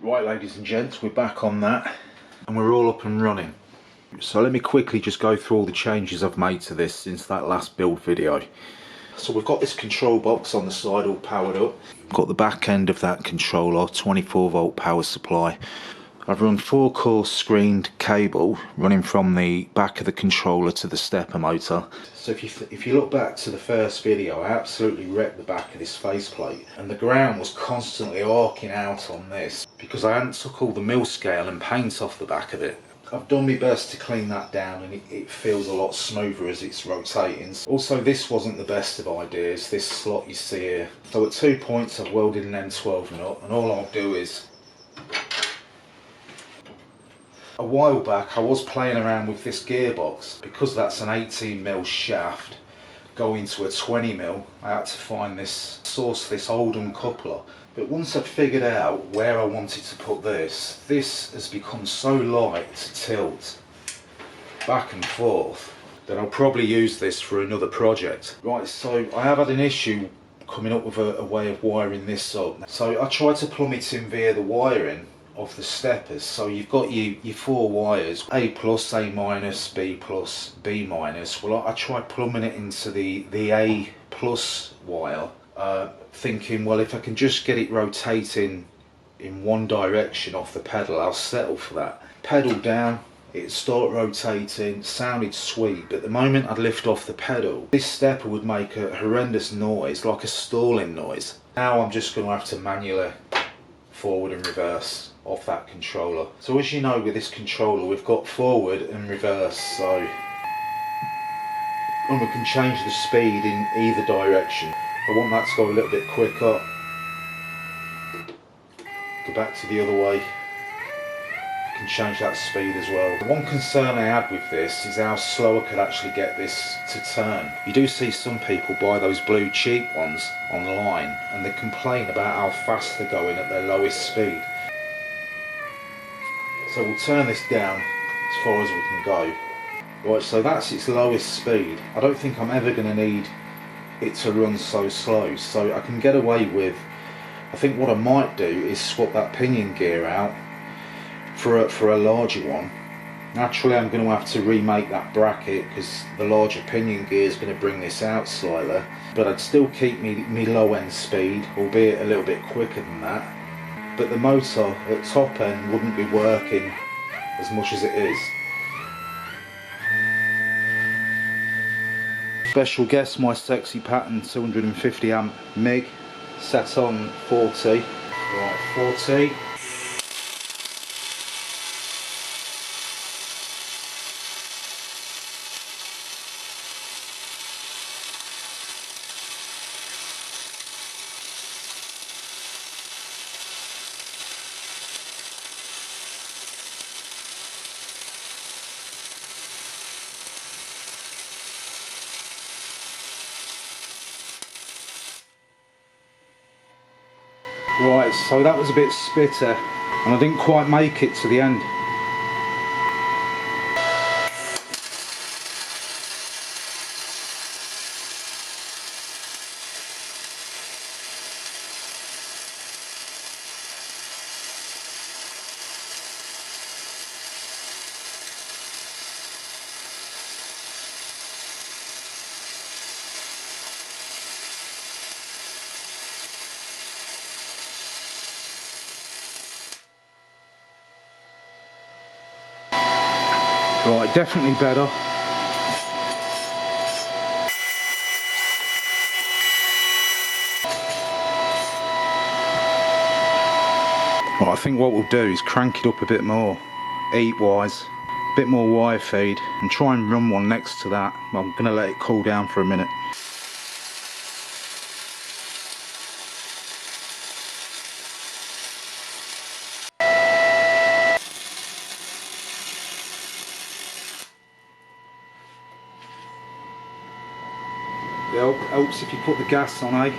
Right, ladies and gents, we're back on that and we're all up and running. So let me quickly just go through all the changes I've made to this since that last build video. So we've got this control box on the side all powered up. Got the back end of that controller, 24 volt power supply. I've run 4-core screened cable running from the back of the controller to the stepper motor. So if you look back to the first video, I absolutely wrecked the back of this faceplate, and the ground was constantly arcing out on this because I hadn't took all the mill scale and paint off the back of it. I've done my best to clean that down, and it feels a lot smoother as it's rotating. Also, this wasn't the best of ideas, this slot you see here. So at 2 points I've welded an M12 nut, and all I'll do is... A while back I was playing around with this gearbox. Because that's an 18mm shaft going to a 20mm, I had to find this, source this Oldham coupler. But once I figured out where I wanted to put this has become so light to tilt back and forth that I'll probably use this for another project. Right, so I have had an issue coming up with a way of wiring this up. So I tried to plumb it in via the wiring of the steppers. So you've got your 4 wires, A plus, A minus, B plus, B minus. Well, I tried plumbing it into the A plus wire, thinking, well, if I can just get it rotating in one direction off the pedal, I'll settle for that. Pedal down, it'd start rotating, sounded sweet, but the moment I'd lift off the pedal, this stepper would make a horrendous noise, like a stalling noise. Now I'm just going to have to manually forward and reverse off that controller. So as you know, with this controller we've got forward and reverse, and we can change the speed in either direction. If I want that to go a little bit quicker, go back to the other way, I can change that speed as well. The one concern I had with this is how slow I could actually get this to turn. You do see some people buy those blue cheap ones online and they complain about how fast they're going at their lowest speed. So we'll turn this down as far as we can go. Right, so that's its lowest speed. I don't think I'm ever going to need it to run so slow, so I can get away with... I think what I might do is swap that pinion gear out for a larger one. Naturally I'm going to have to remake that bracket because the larger pinion gear is going to bring this out slightly, but I'd still keep me low end speed, albeit a little bit quicker than that. But the motor at top end wouldn't be working as much as it is. Special guest, my sexy Paton 250 amp MIG, set on 40. Right, 40. Right, so that was a bit spitter and I didn't quite make it to the end. Right, definitely better. Right, I think what we'll do is crank it up a bit more, heat wise, a bit more wire feed, and try and run one next to that. I'm going to let it cool down for a minute. It helps if you put the gas on, eh?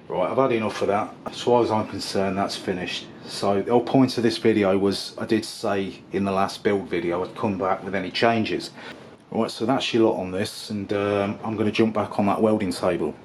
Right, I've had enough of that. As far as I'm concerned, that's finished. So the whole point of this video was, I did say in the last build video I'd come back with any changes. Right, so that's your lot on this, and I'm going to jump back on that welding table.